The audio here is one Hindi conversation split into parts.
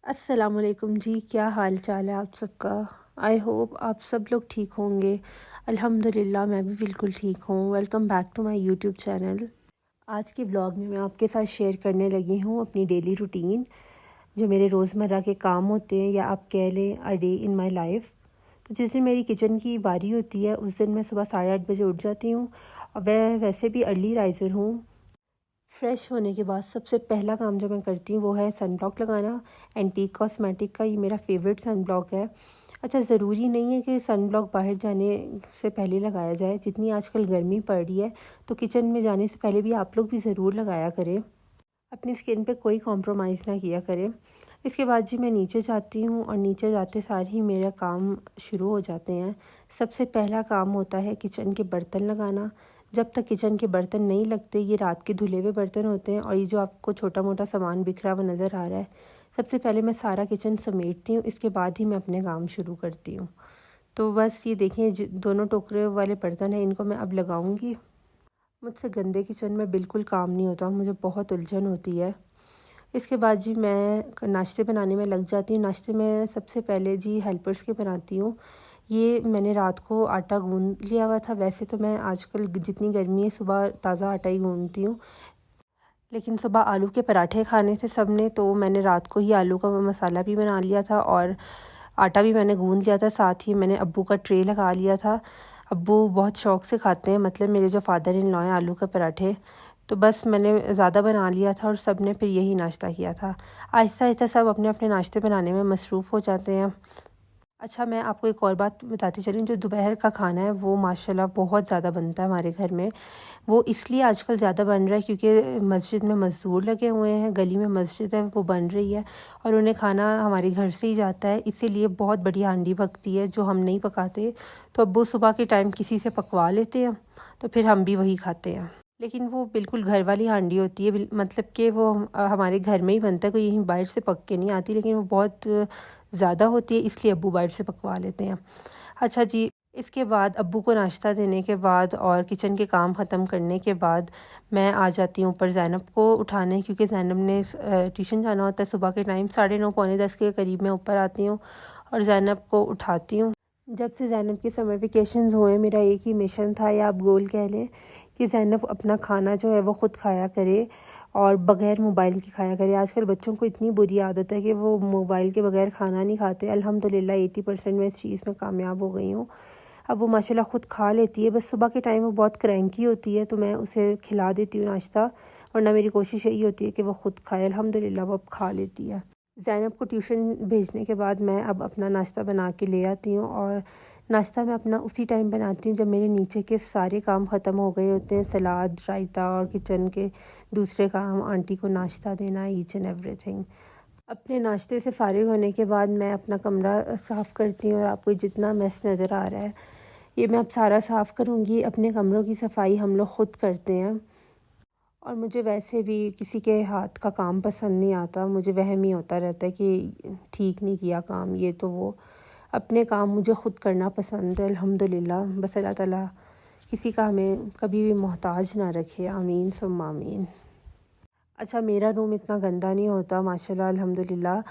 अस्सलामुअलैकुम जी, क्या हाल चाल है आप सबका। आई होप आप सब लोग ठीक होंगे। अल्हम्दुलिल्लाह मैं भी बिल्कुल ठीक हूँ। Welcome back to my YouTube channel. आज के ब्लॉग में मैं आपके साथ शेयर करने लगी हूँ अपनी डेली रूटीन, जो मेरे रोज़मर्रा के काम होते हैं, या आप कह लें a day in my life. तो जिस दिन मेरी किचन की बारी होती है उस दिन मैं सुबह 8:30 बजे उठ जाती हूँ। और मैं वैसे भी अर्ली राइज़र हूँ। फ्रेश होने के बाद सबसे पहला काम जो मैं करती हूँ वो है सन ब्लॉक लगाना। एंटीक कॉस्मेटिक का ये मेरा फेवरेट सन ब्लॉक है। अच्छा, ज़रूरी नहीं है कि सन ब्लॉक बाहर जाने से पहले लगाया जाए। जितनी आजकल गर्मी पड़ रही है तो किचन में जाने से पहले भी आप लोग भी ज़रूर लगाया करें। अपनी स्किन पे कोई कॉम्प्रोमाइज़ ना किया करें। इसके बाद जी मैं नीचे जाती हूँ और नीचे जाते सार ही मेरा काम शुरू हो जाते हैं। सबसे पहला काम होता है किचन के बर्तन लगाना। जब तक किचन के बर्तन नहीं लगते, ये रात के धुले हुए बर्तन होते हैं और ये जो आपको छोटा मोटा सामान बिखरा हुआ नज़र आ रहा है, सबसे पहले मैं सारा किचन समेटती हूँ। इसके बाद ही मैं अपने काम शुरू करती हूँ। तो बस ये देखें, दोनों टोकरे वाले बर्तन हैं, इनको मैं अब लगाऊंगी। मुझसे गंदे किचन में बिल्कुल काम नहीं होता, मुझे बहुत उलझन होती है। इसके बाद जी मैं नाश्ते बनाने में लग जाती हूँ। नाश्ते में सबसे पहले जी हेल्पर्स के बनाती हूँ। ये मैंने रात को आटा गूँध लिया हुआ था। वैसे तो मैं आजकल जितनी गर्मी है सुबह ताज़ा आटा ही गूँधती हूँ, लेकिन सुबह आलू के पराठे खाने थे सब ने, तो मैंने रात को ही आलू का मसाला भी बना लिया था और आटा भी मैंने गूँध लिया था। साथ ही मैंने अब्बू का ट्रे लगा लिया था। अब्बू बहुत शौक़ से खाते हैं, मतलब मेरे जो फादर इन लॉ हैं, आलू के पराठे। तो बस मैंने ज़्यादा बना लिया था और सब ने फिर यही नाश्ता किया था। आहिस्ता आहिस्ता सब अपने अपने नाश्ते बनाने में मसरूफ़ हो जाते हैं। अच्छा, मैं आपको एक और बात बताती चलूँ, जो दोपहर का खाना है वो माशाल्लाह बहुत ज़्यादा बनता है हमारे घर में। वो इसलिए आजकल ज़्यादा बन रहा है क्योंकि मस्जिद में मज़दूर लगे हुए हैं, गली में मस्जिद है वो बन रही है और उन्हें खाना हमारे घर से ही जाता है। इसीलिए बहुत बड़ी हांडी पकती है जो हम नहीं पकाते। तो अब्बू सुबह के टाइम किसी से पकवा लेते हैं, तो फिर हम भी वही खाते हैं। लेकिन वो बिल्कुल घर वाली हांडी होती है, मतलब कि वो हमारे घर में ही बनता है, कोई यहीं बाहर से पक के नहीं आती। लेकिन वो बहुत ज़्यादा होती है, इसलिए अब्बू बाहर से पकवा लेते हैं। अच्छा जी, इसके बाद अब्बू को नाश्ता देने के बाद और किचन के काम ख़त्म करने के बाद मैं आ जाती हूँ ऊपर ज़ैनब को उठाने, क्योंकि ज़ैनब ने ट्यूशन जाना होता है सुबह के टाइम। 9:30 पौने 10 के करीब मैं ऊपर आती हूँ और ज़ैनब को उठाती हूँ। जब से ज़ैनब के समर वेकेशंस हुए, मेरा एक ही मिशन था, या आप गोल कह लें, कि ज़ैनब अपना खाना जो है वो ख़ुद खाया करे और बग़ैर मोबाइल के खाया करे। आजकल बच्चों को इतनी बुरी आदत है कि वो मोबाइल के बग़ैर खाना नहीं खाते। अल्हम्दुलिल्लाह 80% मैं इस चीज़ में कामयाब हो गई हूँ। अब वो माशाल्लाह ख़ुद खा लेती है। बस सुबह के टाइम वो बहुत क्रैंकी होती है तो मैं उसे खिला देती हूँ नाश्ता, वरना मेरी कोशिश यही होती है कि वो ख़ुद खाए। अल्हम्दुलिल्लाह वो अब खा लेती है। ज़ैनब को ट्यूशन भेजने के बाद मैं अब अपना नाश्ता बना के ले आती हूँ और नाश्ता मैं अपना उसी टाइम बनाती हूँ जब मेरे नीचे के सारे काम ख़त्म हो गए होते हैं। सलाद, रायता और किचन के दूसरे काम, आंटी को नाश्ता देना, ईच एंड एवरीथिंग। अपने नाश्ते से फ़ारिग होने के बाद मैं अपना कमरा साफ़ करती हूँ और आपको जितना मेस नज़र आ रहा है ये मैं अब सारा साफ़ करूँगी। अपने कमरों की सफाई हम लोग ख़ुद करते हैं और मुझे वैसे भी किसी के हाथ का काम पसंद नहीं आता। मुझे वहम ही होता रहता है कि ठीक नहीं किया काम, ये तो वो। अपने काम मुझे ख़ुद करना पसंद है अल्हम्दुलिल्लाह। बस अल्लाह ताला किसी का हमें कभी भी मोहताज ना रखे, आमीन सुम्मा आमीन। अच्छा, मेरा रूम इतना गंदा नहीं होता माशाल्लाह अल्हम्दुलिल्लाह।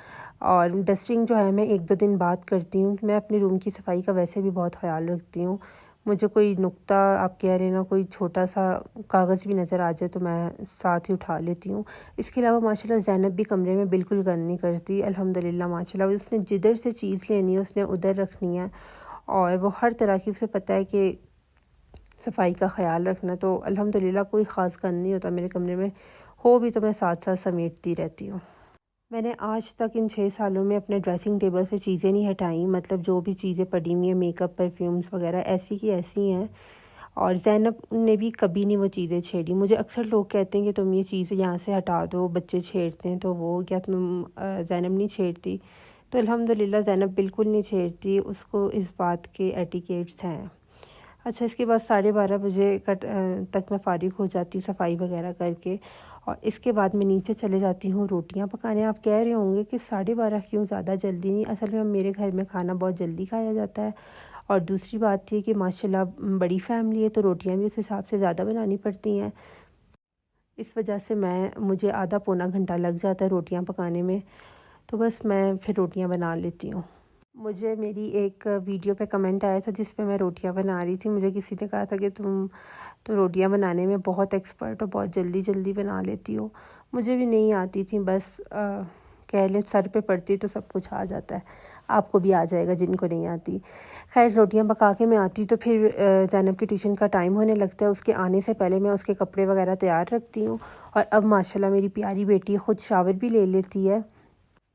और डस्टिंग जो है मैं 1-2 दिन बाद करती हूँ। मैं अपने रूम की सफाई का वैसे भी बहुत ख्याल रखती हूँ। मुझे कोई नुक्ता, आप कह रहे ना, कोई छोटा सा कागज़ भी नज़र आ जाए तो मैं साथ ही उठा लेती हूँ। इसके अलावा माशाल्लाह ज़ैनब भी कमरे में बिल्कुल गंद नहीं करती अल्हम्दुलिल्लाह माशाल्लाह। उसने जिधर से चीज़ लेनी है उसने उधर रखनी है और वो हर तरह की, उसे पता है कि सफाई का ख़्याल रखना। तो अल्हम्दुलिल्लाह कोई ख़ास गंद नहीं होता मेरे कमरे में। हो भी तो मैं साथ साथ समेटती रहती हूँ। मैंने आज तक इन 6 सालों में अपने ड्रेसिंग टेबल से चीज़ें नहीं हटाई। मतलब जो भी चीज़ें पड़ी हुई हैं, मेकअप, परफ्यूम्स वगैरह, ऐसी की ऐसी हैं। और ज़ैनब ने भी कभी नहीं वो चीज़ें छेड़ी। मुझे अक्सर लोग कहते हैं कि तुम ये चीज़ यहाँ से हटा दो, बच्चे छेड़ते हैं, तो वो क्या तुम ज़ैनब नहीं छेड़ती? तो अल्हम्दुलिल्लाह ज़ैनब बिल्कुल नहीं छेड़ती, उसको इस बात के एटिकेट्स हैं। अच्छा, इसके बाद 12:30 बजे तक मैं फ़ारिग हो जाती हूँ सफाई वगैरह करके और इसके बाद मैं नीचे चले जाती हूँ रोटियाँ पकाने। आप कह रहे होंगे कि 12:30 क्यों, ज़्यादा जल्दी नहीं? असल में मेरे घर में खाना बहुत जल्दी खाया जाता है और दूसरी बात थी कि माशाल्लाह बड़ी फ़ैमिली है तो रोटियाँ भी उस हिसाब से ज़्यादा बनानी पड़ती हैं। इस वजह से मुझे आधा पौना घंटा लग जाता है रोटियाँ पकाने में। तो बस मैं फिर रोटियां बना लेती हूँ। मुझे मेरी एक वीडियो पे कमेंट आया था जिस पे मैं रोटियां बना रही थी। मुझे किसी ने कहा था कि तुम तो रोटियां बनाने में बहुत एक्सपर्ट हो, बहुत जल्दी जल्दी बना लेती हो। मुझे भी नहीं आती थी, बस कह लें सर पे पड़ती तो सब कुछ आ जाता है। आपको भी आ जाएगा जिनको नहीं आती। खैर रोटियां पका के मैं आती तो फिर ज़ैनब की ट्यूशन का टाइम होने लगता है। उसके आने से पहले मैं उसके कपड़े वगैरह तैयार रखती हूँ। और अब माशाल्लाह मेरी प्यारी बेटी ख़ुद शावर भी ले लेती है।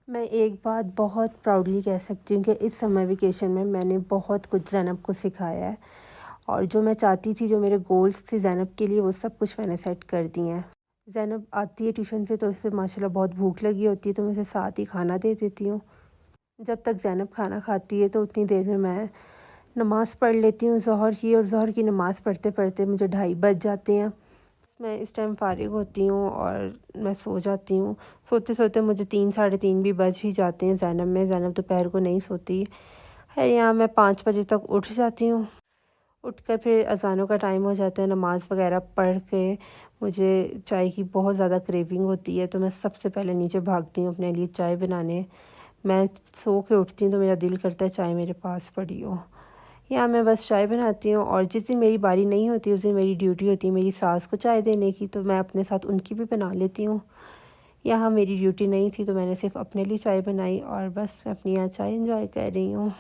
मैं एक बात बहुत प्राउडली कह सकती हूँ कि इस समर वेकेशन में मैंने बहुत कुछ ज़ैनब को सिखाया है। और जो मैं चाहती थी, जो मेरे गोल्स थे ज़ैनब के लिए, वो सब कुछ मैंने सेट कर दिए हैं। ज़ैनब आती है ट्यूशन से तो उससे माशाल्लाह बहुत भूख लगी होती है, तो मैं उसे साथ ही खाना दे देती हूँ। जब तक ज़ैनब खाना खाती है तो उतनी देर में मैं नमाज़ पढ़ लेती हूँ ज़ोहर की। और ज़ोहर की नमाज़ पढ़ते पढ़ते मुझे 2:30 बज जाते हैं। मैं इस टाइम फ़ारिग होती हूँ और मैं सो जाती हूँ। सोते सोते मुझे 3 साढ़े 3 भी बज ही जाते हैं। ज़ैनब दोपहर को नहीं सोती है। यहाँ मैं 5 बजे तक उठ जाती हूँ। उठकर फिर अज़ानों का टाइम हो जाता है। नमाज़ वगैरह पढ़ के मुझे चाय की बहुत ज़्यादा क्रेविंग होती है, तो मैं सबसे पहले नीचे भागती हूँ अपने लिए चाय बनाने। मैं सो के उठती हूँ तो मेरा दिल करता है चाय मेरे पास पड़ी हो। यहाँ मैं बस चाय बनाती हूँ। और जिस दिन मेरी बारी नहीं होती उस दिन मेरी ड्यूटी होती है मेरी सास को चाय देने की, तो मैं अपने साथ उनकी भी बना लेती हूँ। यहाँ मेरी ड्यूटी नहीं थी तो मैंने सिर्फ अपने लिए चाय बनाई और बस मैं अपनी यहाँ चाय एंजॉय कर रही हूँ।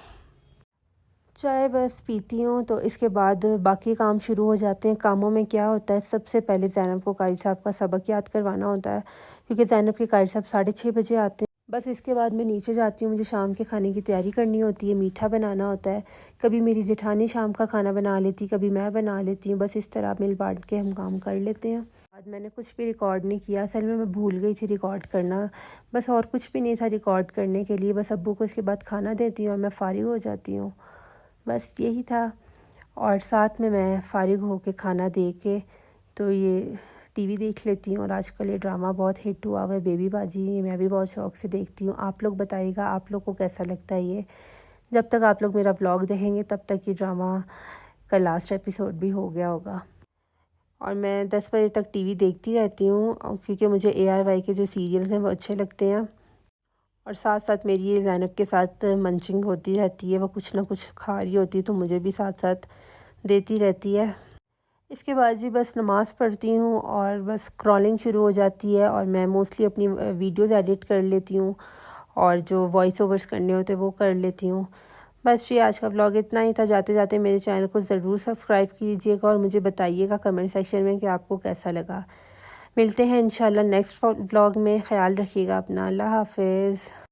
चाय बस पीती हूँ तो इसके बाद बाकी काम शुरू हो जाते हैं। कामों में क्या होता है, सबसे पहले ज़ैनब को कारी साहब का सबक याद करवाना होता है, क्योंकि ज़ैनब के कारी साहब 6:30 बजे आते हैं। बस इसके बाद मैं नीचे जाती हूँ। मुझे शाम के खाने की तैयारी करनी होती है, मीठा बनाना होता है। कभी मेरी जेठानी शाम का खाना बना लेती, कभी मैं बना लेती हूँ। बस इस तरह मिल बांट के हम काम कर लेते हैं। बाद मैंने कुछ भी रिकॉर्ड नहीं किया, असल में मैं भूल गई थी रिकॉर्ड करना। बस और कुछ भी नहीं था रिकॉर्ड करने के लिए। बस अब्बू को इसके बाद खाना देती हूँ और मैं फ़ारिग हो जाती हूँ। बस यही था। और साथ में मैं फ़ारिग होके खाना दे के तो ये टीवी देख लेती हूँ। और आजकल ये ड्रामा बहुत हिट हुआ हुआ है बेबी बाजी, ये मैं भी बहुत शौक़ से देखती हूँ। आप लोग बताइएगा आप लोग को कैसा लगता है ये। जब तक आप लोग मेरा व्लॉग देखेंगे तब तक ये ड्रामा का लास्ट एपिसोड भी हो गया होगा। और मैं 10 बजे तक टीवी देखती रहती हूँ, क्योंकि मुझे ARY के जो सीरियल्स हैं वो अच्छे लगते हैं। और साथ साथ मेरी ये ज़ैनब के साथ मंचिंग होती रहती है, वो कुछ ना कुछ खा रही होती है तो मुझे भी साथ साथ देती रहती है। इसके बाद जी बस नमाज़ पढ़ती हूँ और बस स्क्रॉलिंग शुरू हो जाती है। और मैं मोस्टली अपनी वीडियोस एडिट कर लेती हूँ और जो वॉइस ओवर्स करने होते हैं वो कर लेती हूँ। बस ये आज का व्लॉग इतना ही था। जाते जाते मेरे चैनल को ज़रूर सब्सक्राइब कीजिएगा और मुझे बताइएगा कमेंट सेक्शन में कि आपको कैसा लगा। मिलते हैं इंशाल्लाह नेक्स्ट व्लॉग में। ख्याल रखिएगा अपना। अल्लाह हाफ़िज़।